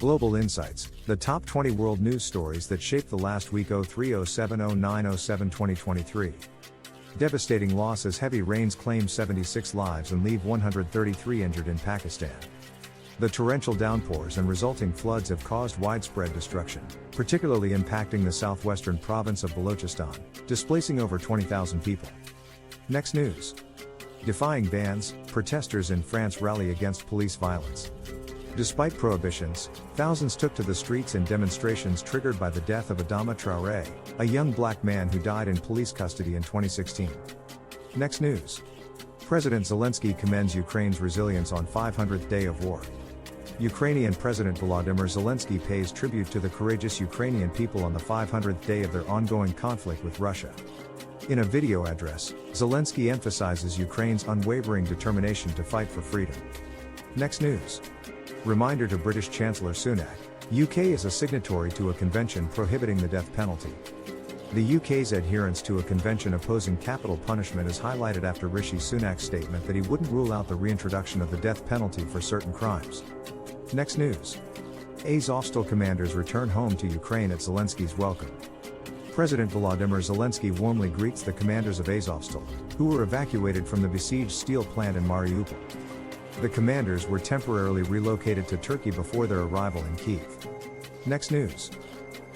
Global Insights, the top 20 world news stories that shaped the last week 03-07-09-07-2023. Devastating loss as heavy rains claim 76 lives and leave 133 injured in Pakistan. The torrential downpours and resulting floods have caused widespread destruction, particularly impacting the southwestern province of Balochistan, displacing over 20,000 people. Next news. Defying bans, protesters in France rally against police violence. Despite prohibitions, thousands took to the streets in demonstrations triggered by the death of Adama Traoré, a young black man who died in police custody in 2016. Next news. President Zelensky commends Ukraine's resilience on 500th day of war. Ukrainian President Volodymyr Zelensky pays tribute to the courageous Ukrainian people on the 500th day of their ongoing conflict with Russia. In a video address, Zelensky emphasizes Ukraine's unwavering determination to fight for freedom. Next news. Reminder to British Chancellor Sunak, UK is a signatory to a convention prohibiting the death penalty. The UK's adherence to a convention opposing capital punishment is highlighted after Rishi Sunak's statement that he wouldn't rule out the reintroduction of the death penalty for certain crimes. Next news. Azovstal commanders return home to Ukraine at Zelensky's welcome. President Volodymyr Zelensky warmly greets the commanders of Azovstal, who were evacuated from the besieged steel plant in Mariupol. The commanders were temporarily relocated to Turkey before their arrival in Kyiv. Next news.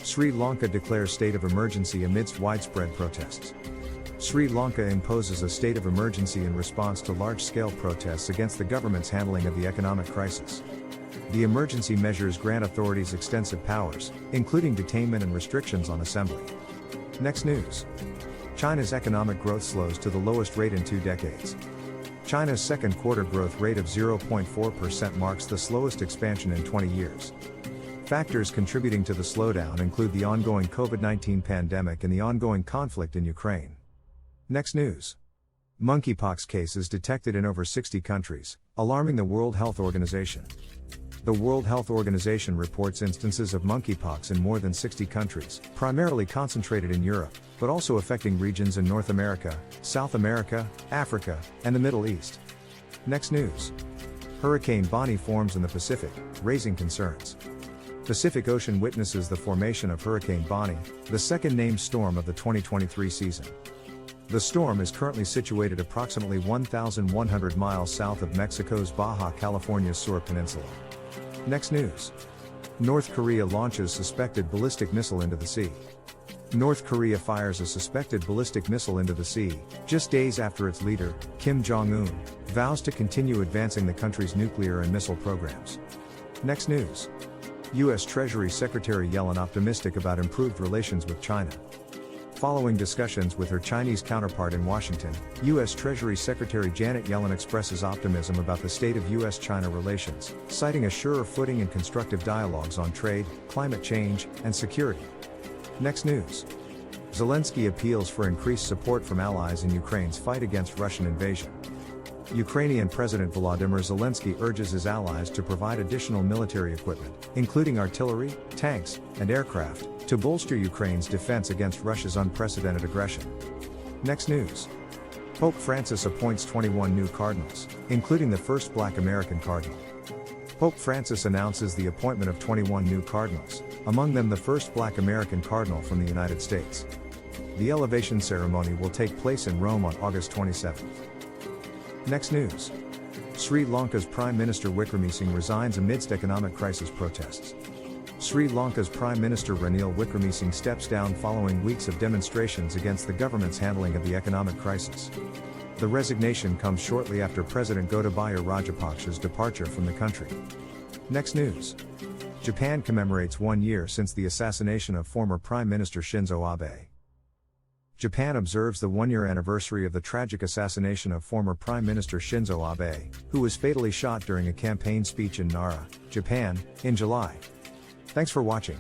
Sri Lanka declares state of emergency amidst widespread protests. Sri Lanka imposes a state of emergency in response to large-scale protests against the government's handling of the economic crisis. The emergency measures grant authorities extensive powers, including detainment and restrictions on assembly. Next news. China's economic growth slows to the lowest rate in 2 decades. China's second quarter growth rate of 0.4% marks the slowest expansion in 20 years. Factors contributing to the slowdown include the ongoing COVID-19 pandemic and the ongoing conflict in Ukraine. Next news. Monkeypox cases detected in over 60 countries, alarming the World Health Organization. The World Health Organization reports instances of monkeypox in more than 60 countries, primarily concentrated in Europe, but also affecting regions in North America, South America, Africa, and the Middle East. Next news. Hurricane Bonnie forms in the Pacific, raising concerns. Pacific Ocean witnesses the formation of Hurricane Bonnie, the second named storm of the 2023 season. The storm is currently situated approximately 1,100 miles south of Mexico's Baja California Sur Peninsula. Next news. North Korea launches suspected ballistic missile into the sea. North Korea fires a suspected ballistic missile into the sea, just days after its leader, Kim Jong-un, vows to continue advancing the country's nuclear and missile programs. Next news. U.S. Treasury Secretary Yellen optimistic about improved relations with China. Following discussions with her Chinese counterpart in Washington, U.S. Treasury Secretary Janet Yellen expresses optimism about the state of U.S.-China relations, citing a surer footing and constructive dialogues on trade, climate change, and security. Next news. Zelensky appeals for increased support from allies in Ukraine's fight against Russian invasion. Ukrainian President Volodymyr Zelensky urges his allies to provide additional military equipment, including artillery, tanks, and aircraft, to bolster Ukraine's defense against Russia's unprecedented aggression. Next news. Pope Francis appoints 21 new cardinals, including the first Black American cardinal. Pope Francis announces the appointment of 21 new cardinals, among them the first Black American cardinal from the United States. The elevation ceremony will take place in Rome on August 27. Next news. Sri Lanka's Prime Minister Wickremesinghe resigns amidst economic crisis protests. Sri Lanka's Prime Minister Ranil Wickremesinghe steps down following weeks of demonstrations against the government's handling of the economic crisis. The resignation comes shortly after President Gotabaya Rajapaksa's departure from the country. Next news. Japan commemorates 1 year since the assassination of former Prime Minister Shinzo Abe. Japan observes the 1-year anniversary of the tragic assassination of former Prime Minister Shinzo Abe, who was fatally shot during a campaign speech in Nara, Japan, in July. Thanks for watching.